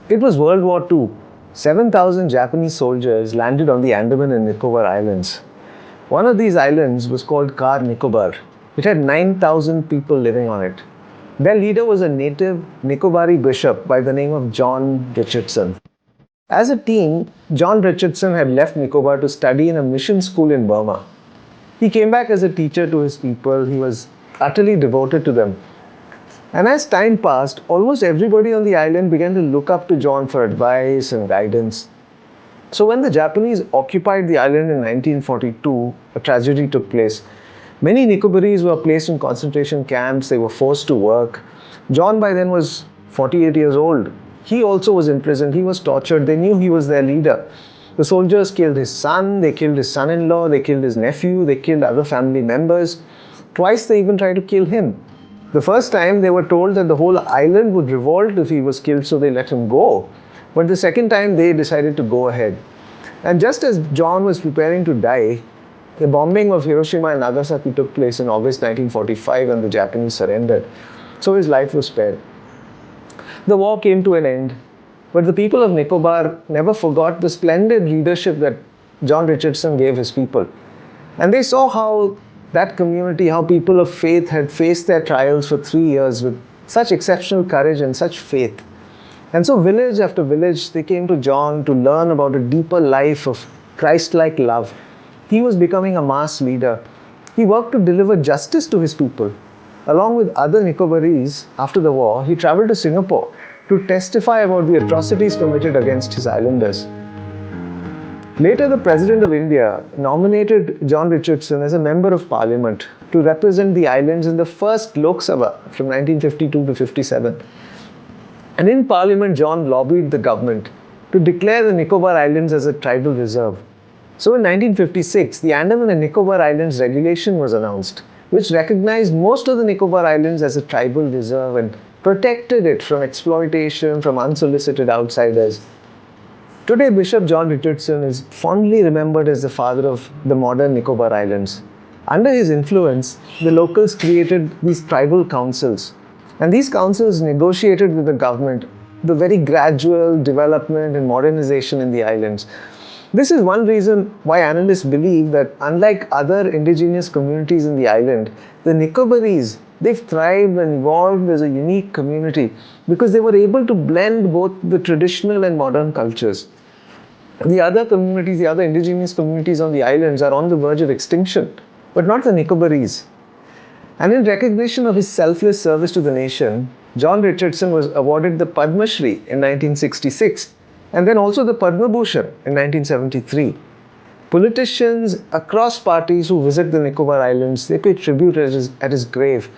It was World War II. 7,000 Japanese soldiers landed on the Andaman and Nicobar Islands. One of these islands was called Car Nicobar. It had 9,000 people living on it. Their leader was a native Nicobari bishop by the name of John Richardson. As a teen, John Richardson had left Nicobar to study in a mission school in Burma. He came back as a teacher to his people. He was utterly devoted to them. And as time passed, almost everybody on the island began to look up to John for advice and guidance. So when the Japanese occupied the island in 1942, a tragedy took place. Many Nicobarese were placed in concentration camps. They were forced to work. John by then was 48 years old. He also was imprisoned. He was tortured. They knew he was their leader. The soldiers killed his son. They killed his son-in-law. They killed his nephew. They killed other family members. Twice they even tried to kill him. The first time they were told that the whole island would revolt if he was killed, so they let him go. But the second time they decided to go ahead. And just as John was preparing to die, the bombing of Hiroshima and Nagasaki took place in August 1945 and the Japanese surrendered. So his life was spared. The war came to an end, but the people of Nicobar never forgot the splendid leadership that John Richardson gave his people. And they saw how that community, how people of faith had faced their trials for 3 years with such exceptional courage and such faith. And so village after village, they came to John to learn about a deeper life of Christ-like love. He was becoming a mass leader. He worked to deliver justice to his people. Along with other Nicobarese, after the war, he traveled to Singapore to testify about the atrocities committed against his islanders. Later, the President of India nominated John Richardson as a Member of Parliament to represent the islands in the first Lok Sabha from 1952 to 57. And in Parliament, John lobbied the government to declare the Nicobar Islands as a tribal reserve. So in 1956, the Andaman and Nicobar Islands Regulation was announced, which recognized most of the Nicobar Islands as a tribal reserve and protected it from exploitation from unsolicited outsiders. Today, Bishop John Richardson is fondly remembered as the father of the modern Nicobar Islands. Under his influence, the locals created these tribal councils. And these councils negotiated with the government the very gradual development and modernization in the islands. This is one reason why analysts believe that unlike other indigenous communities in the island, the Nicobarese, they've thrived and evolved as a unique community because they were able to blend both the traditional and modern cultures. The other communities, the other indigenous communities on the islands are on the verge of extinction, but not the Nicobarese. And in recognition of his selfless service to the nation, John Richardson was awarded the Padma Shri in 1966 and then also the Padma Bhushan in 1973. Politicians across parties who visit the Nicobar Islands, they pay tribute at his grave.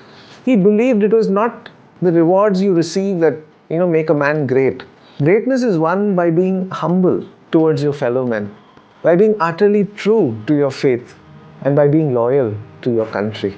He believed it was not the rewards you receive that make a man great. Greatness is won by being humble towards your fellow men, by being utterly true to your faith, and by being loyal to your country.